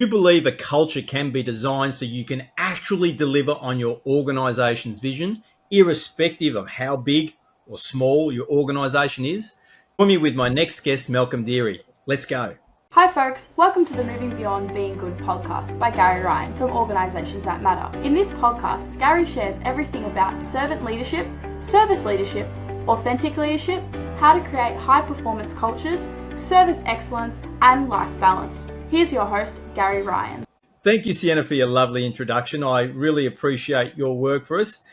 You believe a culture can be designed so you can actually deliver on your organization's vision, irrespective of how big or small your organization is? Join me with my next guest, Malcolm Deery. Let's go. Hi folks, welcome to the Moving Beyond Being Good podcast by Gary Ryan from Organisations That Matter. In this podcast, Gary shares everything about servant leadership, service leadership, authentic leadership, how to create high performance cultures, service excellence and life balance. Here's your host, Gary Ryan. Thank you, Sienna, for your lovely introduction. I really appreciate your work for us.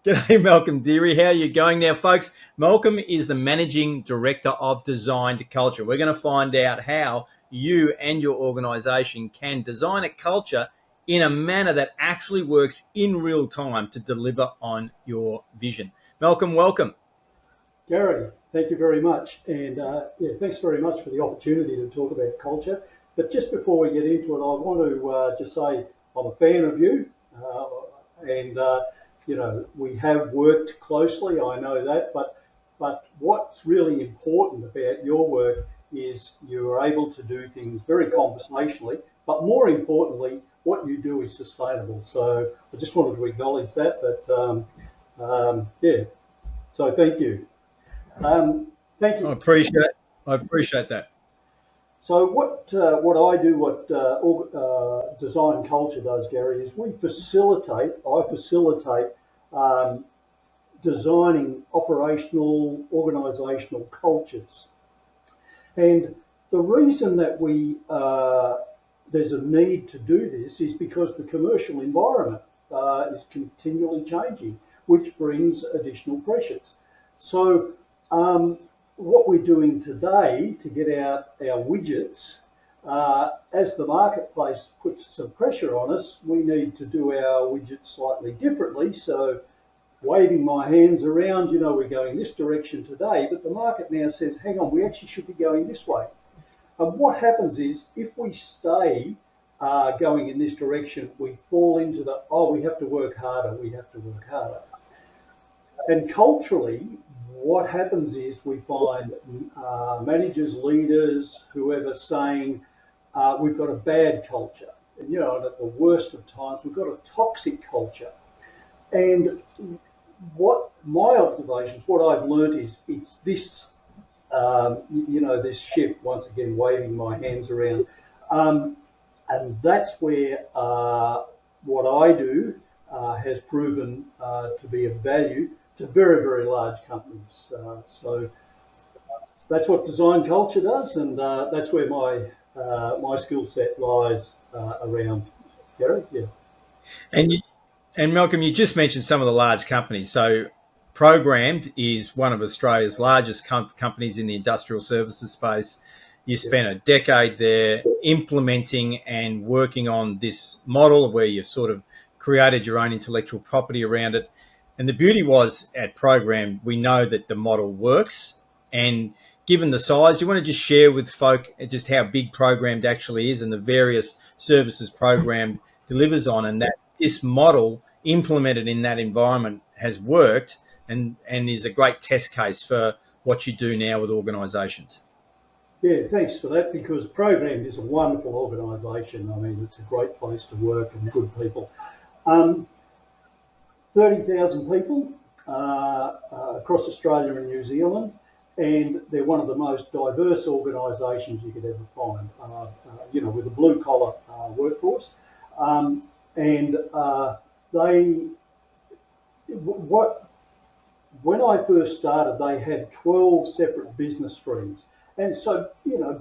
G'day, Malcolm Deery. How are you going now, folks? Malcolm is the Managing Director of Design to Culture. We're going to find out how you and your organisation can design a culture in a manner that actually works in real time to deliver on your vision. Malcolm, welcome. Gary, thank you very much. And thanks very much for the opportunity to talk about culture. But just before we get into it, I want to just say I'm a fan of you. We have worked closely, I know that. But what's really important about your work is you are able to do things very conversationally. But more importantly, what you do is sustainable. So I just wanted to acknowledge that. So thank you. Thank you. I appreciate that. So what I do, what design culture does, Gary, is I facilitate designing operational, organisational cultures. And the reason that there's a need to do this is because the commercial environment is continually changing, which brings additional pressures. So what we're doing today to get out our widgets, as the marketplace puts some pressure on us, we need to do our widgets slightly differently. So waving my hands around, we're going this direction today, but the market now says, hang on, we actually should be going this way. And what happens is if we stay going in this direction, we fall into we have to work harder. And culturally, what happens is we find managers, leaders, whoever saying we've got a bad culture. And, and at the worst of times, we've got a toxic culture. And what my observations, what I've learned is it's this, this shift, once again, waving my hands around. And that's where what I do has proven to be of value to very, very large companies. So that's what design culture does, and that's where my skill set lies around. Gary, yeah. And Malcolm, you just mentioned some of the large companies. So Programmed is one of Australia's largest companies in the industrial services space. You spent a decade there implementing and working on this model where you've sort of created your own intellectual property around it. And the beauty was at Programmed, we know that the model works. And given the size, you want to just share with folk just how big Programmed actually is and the various services Programmed delivers on, and that this model implemented in that environment has worked and is a great test case for what you do now with organisations. Yeah, thanks for that, because Programmed is a wonderful organisation. I mean, it's a great place to work and good people. 30,000 people across Australia and New Zealand, and they're one of the most diverse organisations you could ever find, with a blue-collar workforce. When I first started, they had 12 separate business streams. And so,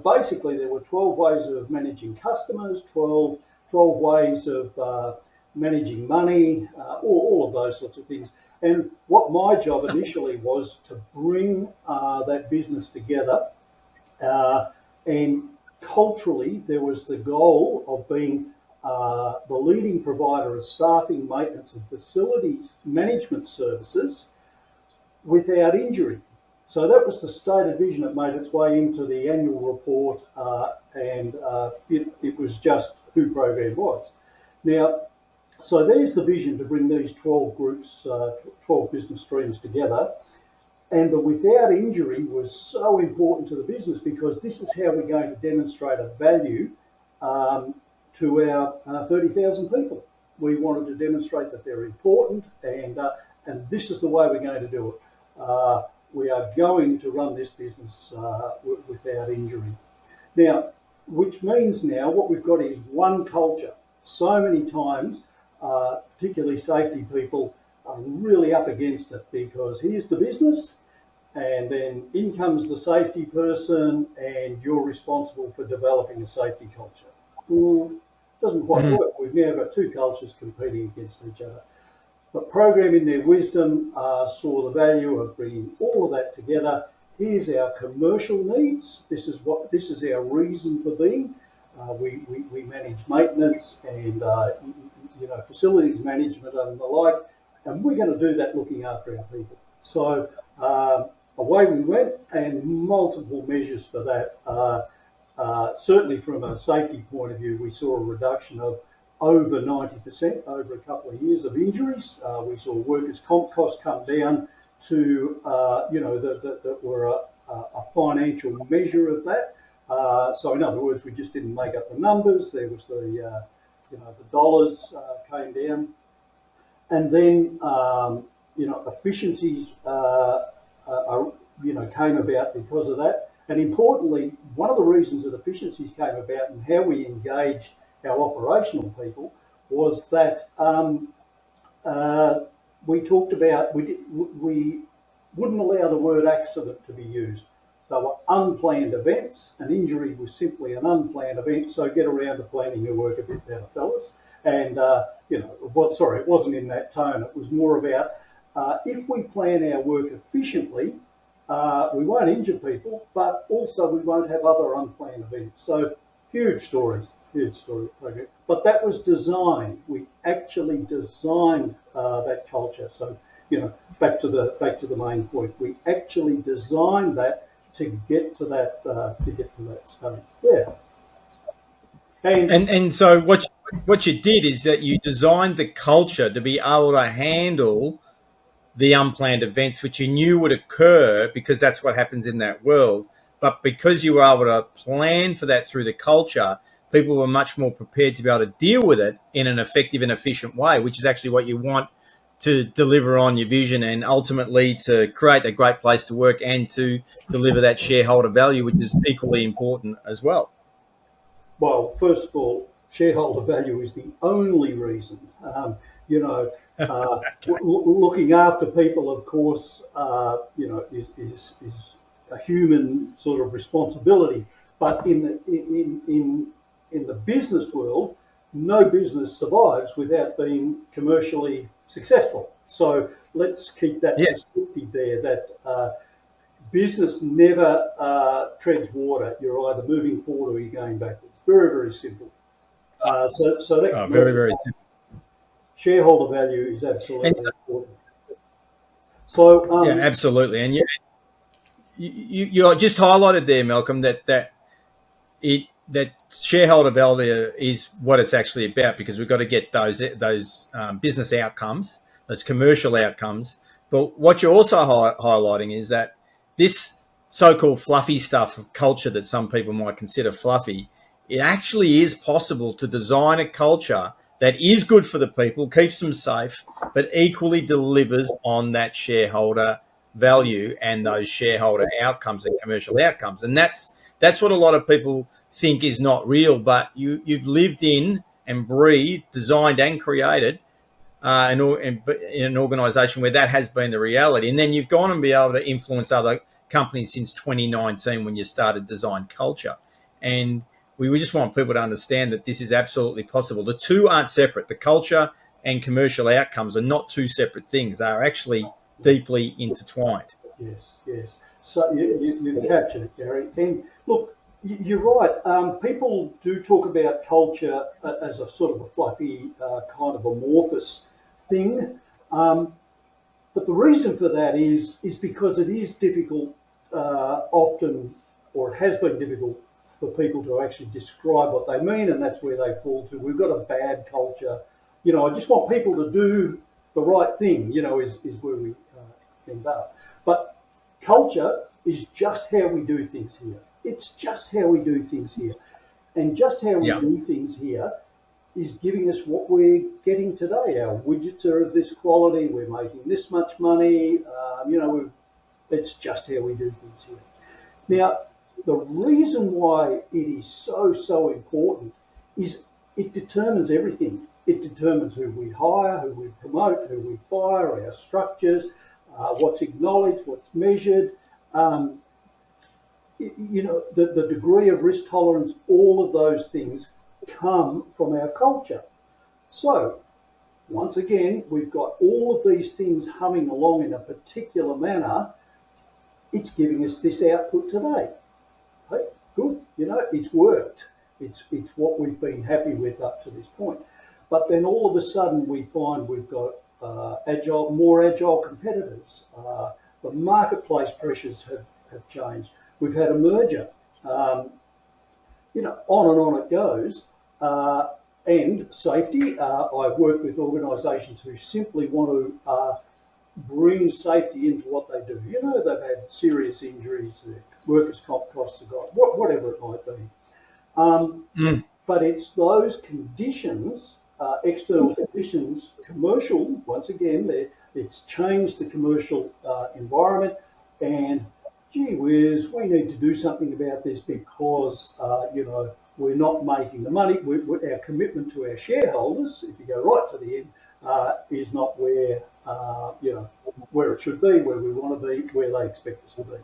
basically there were 12 ways of managing customers, 12 ways of managing money, all of those sorts of things. And what my job initially was to bring that business together. And culturally, there was the goal of being the leading provider of staffing, maintenance and facilities management services without injury. So that was the stated vision that made its way into the annual report, and it was just who Programmed was. Now, so there's the vision to bring these 12 groups, 12 business streams together. And the without injury was so important to the business because this is how we're going to demonstrate a value to our 30,000 people. We wanted to demonstrate that they're important, and this is the way we're going to do it. We are going to run this business without injury. Now, which means now what we've got is one culture. So many times, particularly safety people, are really up against it because here's the business, and then in comes the safety person, and you're responsible for developing a safety culture. Well, it doesn't quite work. We've now got two cultures competing against each other. But Program, in their wisdom, saw the value of bringing all of that together. Here's our commercial needs. This is our reason for being. We manage maintenance and facilities management and the like, and we're going to do that looking after our people. So away we went, and multiple measures for that. Certainly from a safety point of view, we saw a reduction of over 90% over a couple of years of injuries. We saw workers' comp costs come down to, that were a financial measure of that. So in other words, we just didn't make up the numbers. There was the dollars came down. And then, efficiencies, came about because of that. And importantly, one of the reasons that efficiencies came about and how we engaged our operational people was that we talked about, we wouldn't allow the word accident to be used. They were unplanned events. An injury was simply an unplanned event, so get around to planning your work a bit better, fellas. And, it wasn't in that tone. It was more about if we plan our work efficiently, we won't injure people, but also we won't have other unplanned events. So huge story project. But that was designed. We actually designed that culture. So, back to the main point. We actually designed that to get to that state. Yeah. And so what you did is that you designed the culture to be able to handle the unplanned events, which you knew would occur because that's what happens in that world. But because you were able to plan for that through the culture, people were much more prepared to be able to deal with it in an effective and efficient way, which is actually what you want to deliver on your vision and ultimately to create a great place to work and to deliver that shareholder value, which is equally important as well. Well, first of all, shareholder value is the only reason. Looking after people, of course, is a human sort of responsibility. But in the business world, no business survives without being commercially successful. So let's keep that perspective there. That business never treads water. You're either moving forward or you're going backwards. Very, very simple. So that very, very simple. Shareholder value is absolutely important. So yeah, absolutely. And you just highlighted there, Malcolm, that shareholder value is what it's actually about, because we've got to get those business outcomes, those commercial outcomes. But what you're also highlighting is that this so-called fluffy stuff of culture that some people might consider fluffy, it actually is possible to design a culture that is good for the people, keeps them safe, but equally delivers on that shareholder value and those shareholder outcomes and commercial outcomes. And that's what a lot of people think is not real, but you've lived in and breathed, designed and created in an organisation where that has been the reality. And then you've gone and be able to influence other companies since 2019 when you started Design Culture. And we just want people to understand that this is absolutely possible. The two aren't separate. The culture and commercial outcomes are not two separate things. They are actually deeply intertwined. Yes. So you captured it, Deary. And look, you're right. People do talk about culture as a sort of a fluffy, kind of amorphous thing. But the reason for that is because it is difficult often, or it has been difficult for people to actually describe what they mean, and that's where they fall to. We've got a bad culture. I just want people to do the right thing, is where we end up. But culture is just how we do things here. It's just how we do things here. And just how we do things here is giving us what we're getting today. Our widgets are of this quality. We're making this much money. It's just how we do things here. Now, the reason why it is so important is it determines everything. It determines who we hire, who we promote, who we fire, our structures, what's acknowledged, what's measured. The degree of risk tolerance, all of those things come from our culture. So, once again, we've got all of these things humming along in a particular manner. It's giving us this output today. Hey, good, it's worked. It's what we've been happy with up to this point. But then all of a sudden we find we've got more agile competitors. The marketplace pressures have changed. We've had a merger. On and on it goes. And safety. I've worked with organisations who simply want to bring safety into what they do. They've had serious injuries, workers' comp costs have gone, whatever it might be. But it's those conditions, external conditions, commercial, once again, it's changed the commercial environment, and gee whiz, we need to do something about this because, we're not making the money. Our commitment to our shareholders, if you go right to the end, is not where where it should be, where we want to be, where they expect us to be.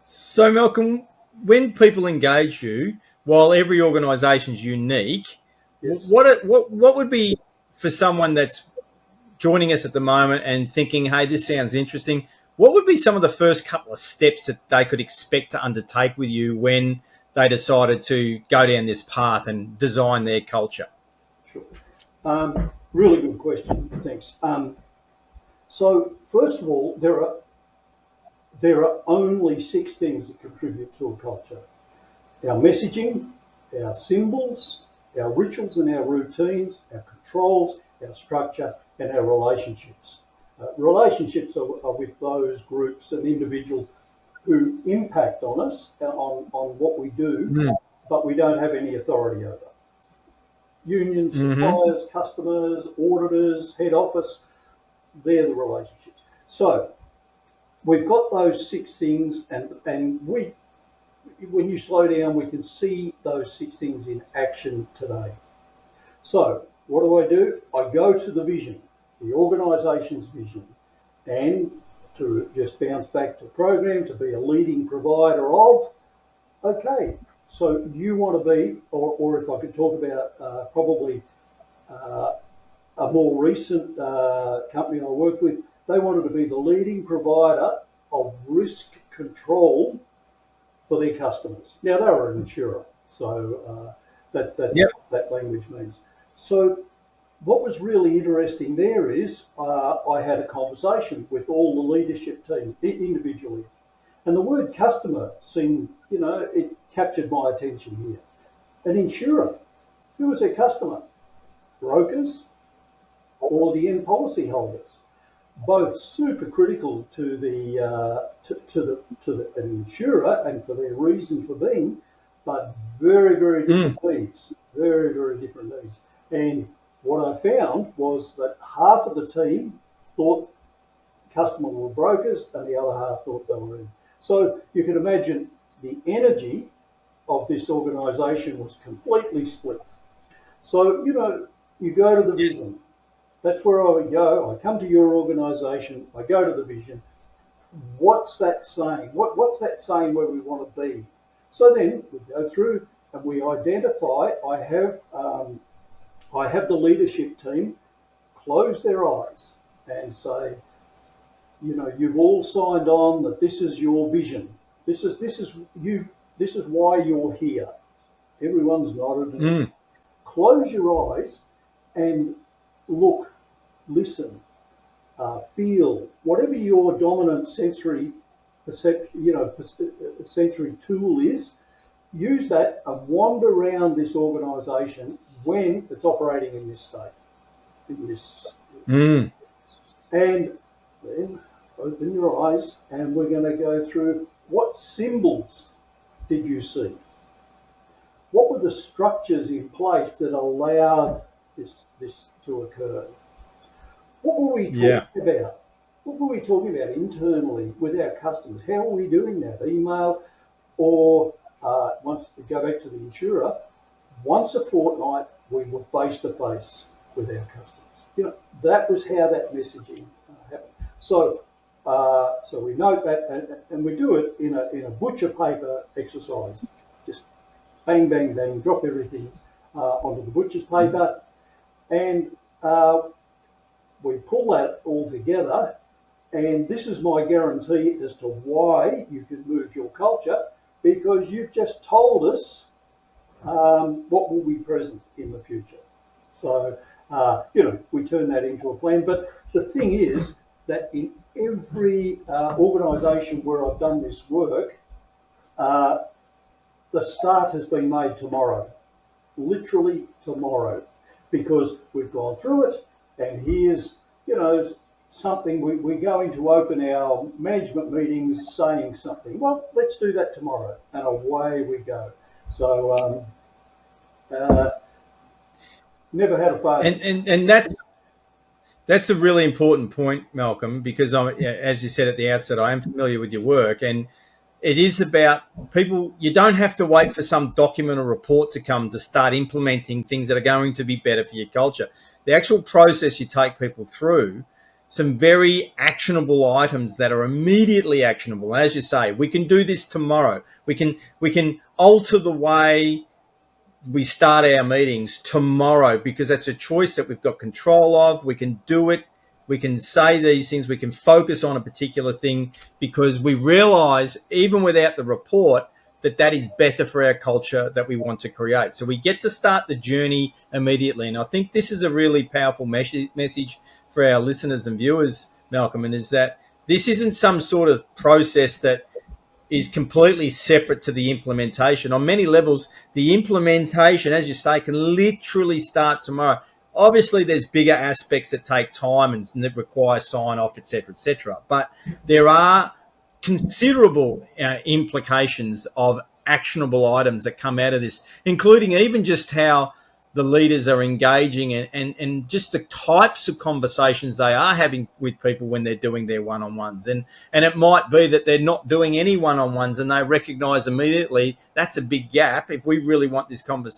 So, Malcolm, when people engage you, while every organisation is unique, Yes. what would be for someone that's joining us at the moment and thinking, hey, this sounds interesting, what would be some of the first couple of steps that they could expect to undertake with you when they decided to go down this path and design their culture? Sure. Really good question. Thanks. So first of all, there are only 6 things that contribute to a culture: our messaging, our symbols, our rituals and our routines, our controls, our structure, and our relationships. Relationships are with those groups and individuals who impact on us, on what we do, but we don't have any authority over. Unions, suppliers, customers, auditors, head office, they're the relationships. So we've got those 6 things, and when you slow down, we can see those 6 things in action today. So what do? I go to the vision, the organisation's vision, and to just bounce back to program, to be a leading provider of, okay, so you want to be, or if I could talk about probably a more recent company I worked with, they wanted to be the leading provider of risk control for their customers. Now, they were an insurer, so that language means. So what was really interesting there is I had a conversation with all the leadership team individually, and the word customer seemed, it captured my attention here. An insurer, who was their customer? Brokers or the end policy holders? Both super critical to the insurer and for their reason for being, but very, very different needs. Very, very different needs. And what I found was that half of the team thought customers were brokers and the other half thought they were in. So you can imagine the energy of this organisation was completely split. So, you go to the vision. That's where I would go. I come to your organisation. I go to the vision. What's that saying? What's that saying where we want to be? So then we go through and we identify. I have the leadership team close their eyes and say, you've all signed on that this is your vision. This is why you're here. Everyone's nodded. Close your eyes and look, listen, feel, whatever your dominant sensory tool is. Use that and wander around this organisation when it's operating in this state. And then open your eyes, and we're going to go through what symbols did you see? what were the structures in place that allowed this to occur? What were we talking about? What were we talking about internally with our customers? How are we doing that? Email, or once we go back to the insurer, once a fortnight we were face to face with our customers. That was how that messaging happened. So we note that, and we do it in a butcher paper exercise. Just bang, bang, bang, drop everything onto the butcher's paper, and we pull that all together. And this is my guarantee as to why you can move your culture, because you've just told us what will be present in the future. So, we turn that into a plan. But the thing is that in every organisation where I've done this work, the start has been made tomorrow, literally tomorrow, because we've gone through it, and here's, something, we're going to open our management meetings saying something. Well, let's do that tomorrow, and away we go. So, never had a failure. And that's a really important point, Malcolm, because as you said at the outset, I am familiar with your work, and it is about people. You don't have to wait for some document or report to come to start implementing things that are going to be better for your culture. The actual process you take people through, some very actionable items that are immediately actionable. And as you say, we can do this tomorrow. We can alter the way we start our meetings tomorrow, because that's a choice that we've got control of. We can do it. We can say these things. We can focus on a particular thing because we realize, even without the report, that is better for our culture that we want to create. So we get to start the journey immediately. And I think this is a really powerful message for our listeners and viewers, Malcolm, and is that this isn't some sort of process that is completely separate to the implementation. On many levels, the implementation, as you say, can literally start tomorrow. Obviously, there's bigger aspects that take time and that require sign-off, et cetera, but there are considerable implications of actionable items that come out of this, including even just how the leaders are engaging and just the types of conversations they are having with people when they're doing their one-on-ones. And it might be that they're not doing any one-on-ones and they recognise immediately that's a big gap. If we really want this culture,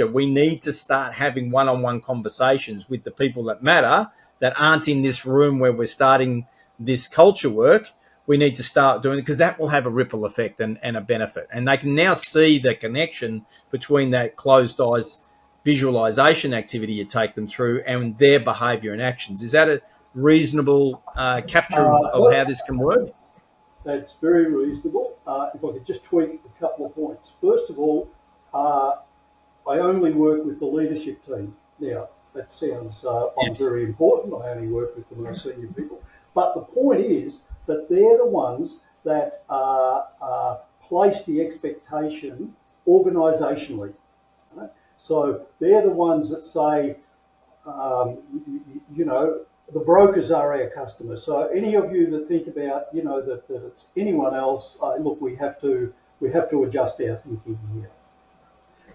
we need to start having one-on-one conversations with the people that matter, that aren't in this room where we're starting this culture work. We need to start doing it, because that will have a ripple effect and a benefit. And they can now see the connection between that closed eyes visualization activity you take them through and their behaviour and actions. Is that a reasonable capture of how this can work? That's very reasonable. If I could just tweak a couple of points. First of all, I only work with the leadership team. Now, that sounds very important. I only work with the most senior people. But the point is that they're the ones that place the expectation organisationally. Right? So they're the ones that say, the brokers are our customers. So any of you that think about, that it's anyone else, look, we have to adjust our thinking here.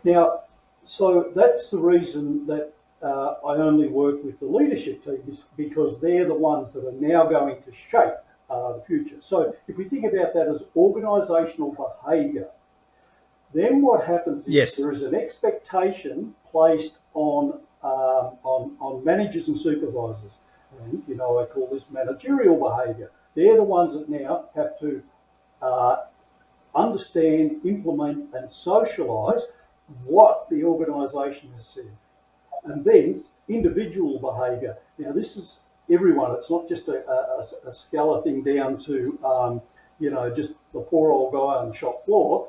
Now, so that's the reason that I only work with the leadership team, is because they're the ones that are now going to shape the future. So if we think about that as organisational behaviour, then what happens is there is an expectation placed on managers and supervisors. And, I call this managerial behaviour. They're the ones that now have to understand, implement and socialise what the organisation has said. And then individual behaviour. Now, this is everyone. It's not just a Scala thing down to, just the poor old guy on the shop floor.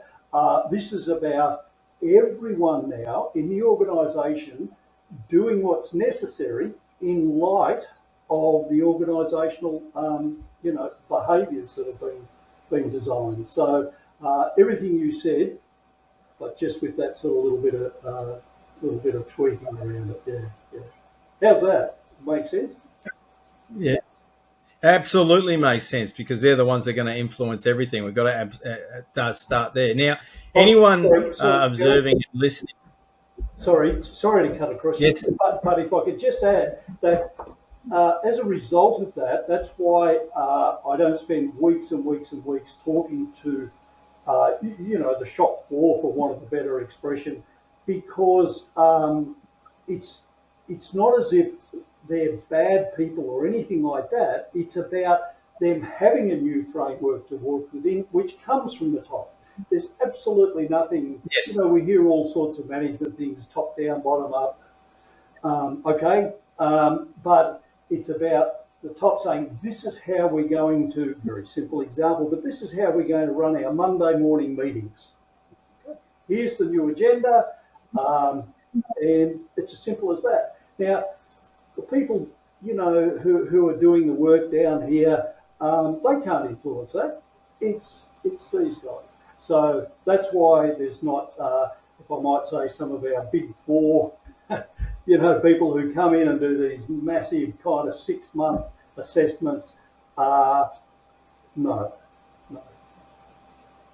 This is about everyone now in the organisation doing what's necessary in light of the organisational, behaviours that have been designed. So everything you said, but just with that sort of little bit of tweaking around it. Yeah. How's that? Make sense? Yeah. Absolutely makes sense because they're the ones that are going to influence everything. We've got to start there. Now, Oh, anyone sorry, Gary, observing and listening, sorry to cut across you, yes, but if I could just add that as a result of that, that's why I don't spend weeks and weeks and weeks talking to, the shop floor, for want of a better expression, because it's it's not as if they're bad people or anything like that. It's about them having a new framework to work within, which comes from the top. There's absolutely nothing. yes, We hear all sorts of management things, top down, bottom up. Okay, but it's about the top saying this is how we're going to. Very simple example, but this is how we're going to run our Monday morning meetings. Here's the new agenda, um, and it's as simple as that. Now, the people who are doing the work down here, they can't influence that. It's these guys. So that's why there's not, if I might say, some of our big four, people who come in and do these massive kind of 6-month assessments. No, no.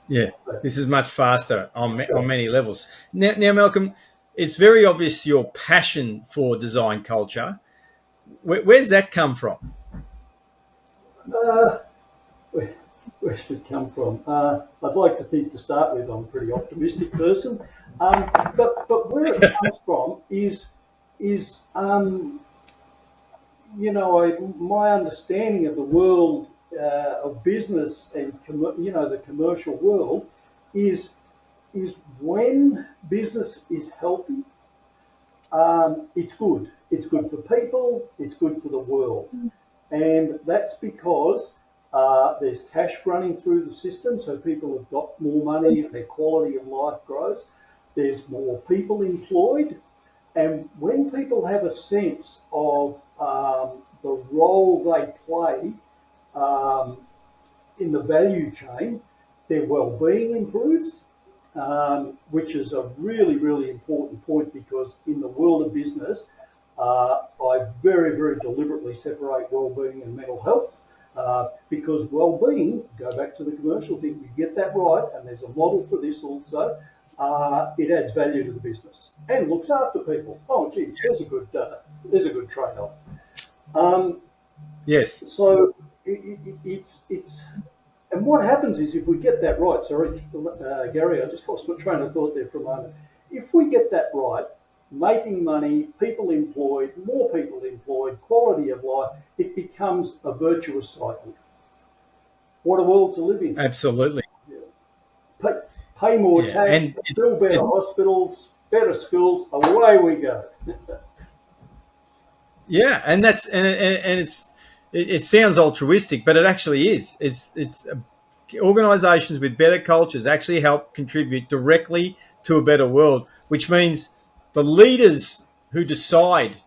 yeah, this is much faster on many levels. Now, Malcolm, it's very obvious your passion for design culture. Where's that come from? Uh, where's it come from? I'd like to think, to start with, I'm a pretty optimistic person, but where it comes from is my understanding of the world of business and the commercial world is when business is healthy, it's good. It's good for people. It's good for the world. And that's because there's cash running through the system, so people have got more money and their quality of life grows. There's more people employed. And when people have a sense of the role they play in the value chain, their well-being improves, which is a really, really important point, because in the world of business, I very, very deliberately separate well-being and mental health, because well-being, go back to the commercial thing, you get that right, and there's a model for this also, it adds value to the business and looks after people. Oh, gee, Yes. there's a good trade-off. Um, Yes. so it's and what happens is, if we get that right, sorry, Gary, I just lost my train of thought there for a moment. If we get that right, making money, people employed, more people employed, quality of life, it becomes a virtuous cycle. What a world to live in. Absolutely. Pay more Yeah. tax, And build better hospitals, better schools, away we go. yeah, and it sounds altruistic, but it actually is. It's organisations with better cultures actually help contribute directly to a better world, which means the leaders who decide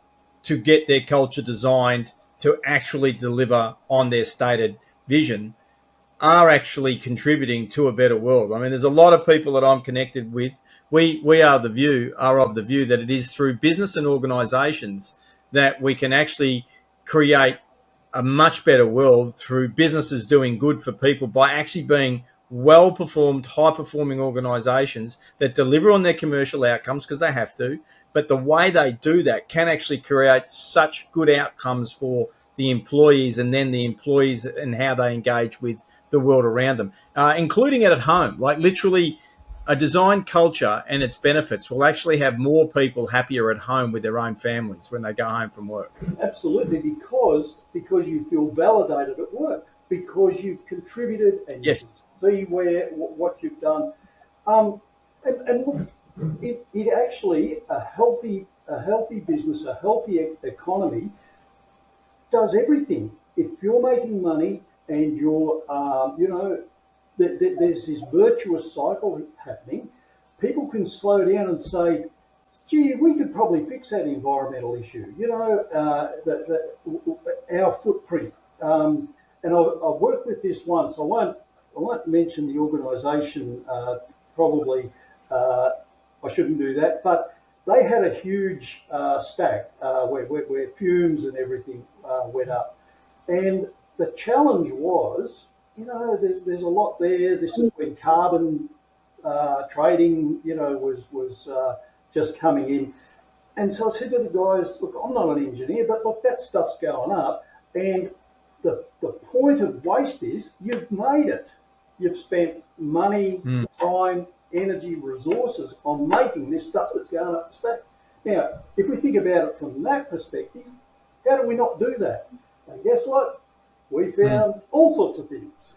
to get their culture designed to actually deliver on their stated vision are actually contributing to a better world. I mean, there's a lot of people that I'm connected with. We are of the view that it is through business and organisations that we can actually create a much better world through businesses doing good for people by actually being well performed, high performing organisations that deliver on their commercial outcomes, because they have to. But the way they do that can actually create such good outcomes for the employees, and then the employees and how they engage with the world around them, including it at home. Like, literally, a design culture and its benefits will actually have more people happier at home with their own families when they go home from work. Absolutely, because you feel validated at work, because you've contributed and you can Yes. see what you've done. And look, it actually, a healthy business, a healthy economy does everything. If you're making money and there's this virtuous cycle happening, people can slow down and say, gee, we could probably fix that environmental issue, our footprint. And I've worked with this once. I won't mention the organisation, probably. I shouldn't do that, but they had a huge stack where fumes and everything went up. And the challenge was, there's a lot there. This is when carbon trading, was just coming in. And so I said to the guys, look, I'm not an engineer, but look, that stuff's going up. And the point of waste is you've made it. You've spent money, time, energy, resources on making this stuff that's going up the stack. Now, if we think about it from that perspective, how do we not do that? And guess what? We found all sorts of things.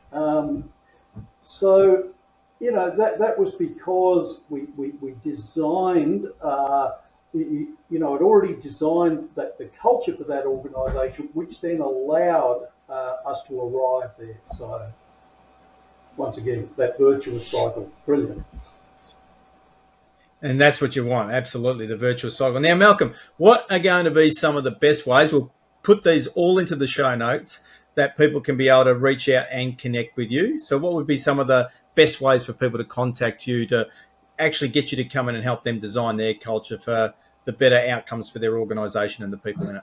So, that was because we designed, I'd already designed the culture for that organisation, which then allowed us to arrive there. So, once again, that virtuous cycle, brilliant. And that's what you want, absolutely, the virtuous cycle. Now, Malcolm, what are going to be some of the best ways? We'll put these all into the show notes that people can be able to reach out and connect with you. So what would be some of the best ways for people to contact you to actually get you to come in and help them design their culture for the better outcomes for their organisation and the people in it?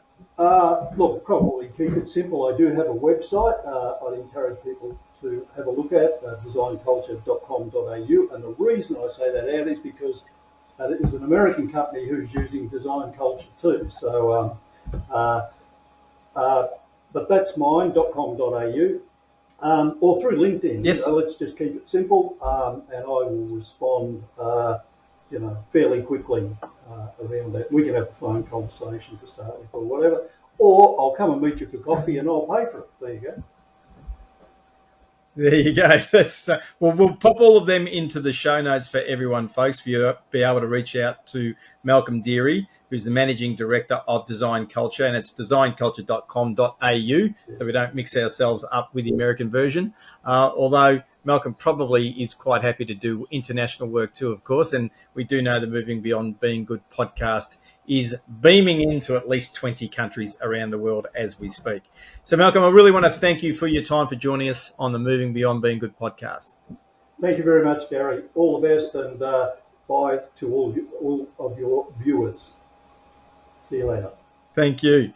Look, probably keep it simple. I do have a website. I'd encourage people to have a look at designculture.com.au. And the reason I say that out is because it is an American company who's using Design Culture too. So, but that's mine.com.au, or through LinkedIn. Yes. Let's just keep it simple, and I will respond, fairly quickly around that. We can have a phone conversation to start with, or whatever, or I'll come and meet you for coffee, and I'll pay for it. There you go. There you go. That's we'll pop all of them into the show notes for everyone, folks, for you to be able to reach out to Malcolm Deery, who's the Managing Director of Design Culture, and it's designculture.com.au, so we don't mix ourselves up with the American version, although Malcolm probably is quite happy to do international work too, of course, and we do know the Moving Beyond Being Good podcast is beaming into at least 20 countries around the world as we speak. So, Malcolm, I really want to thank you for your time for joining us on the Moving Beyond Being Good podcast. Thank you very much, Gary. All the best, and bye to all of your viewers. See you later. Thank you.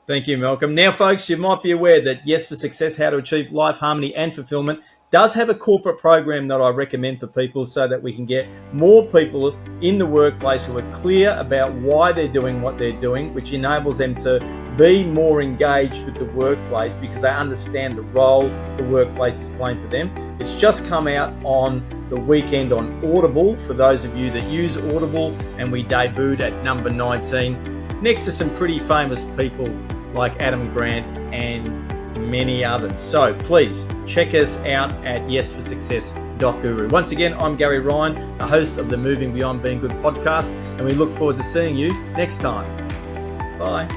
Thank you, Malcolm. Now, folks, you might be aware that Yes for Success, How to Achieve Life, Harmony and Fulfillment does have a corporate program that I recommend for people so that we can get more people in the workplace who are clear about why they're doing what they're doing, which enables them to be more engaged with the workplace because they understand the role the workplace is playing for them. It's just come out on the weekend on Audible for those of you that use Audible, and we debuted at number 19 next to some pretty famous people like Adam Grant and many others. So please check us out at yesforsuccess.guru. Once again, I'm Gary Ryan, the host of the Moving Beyond Being Good podcast, and we look forward to seeing you next time. Bye.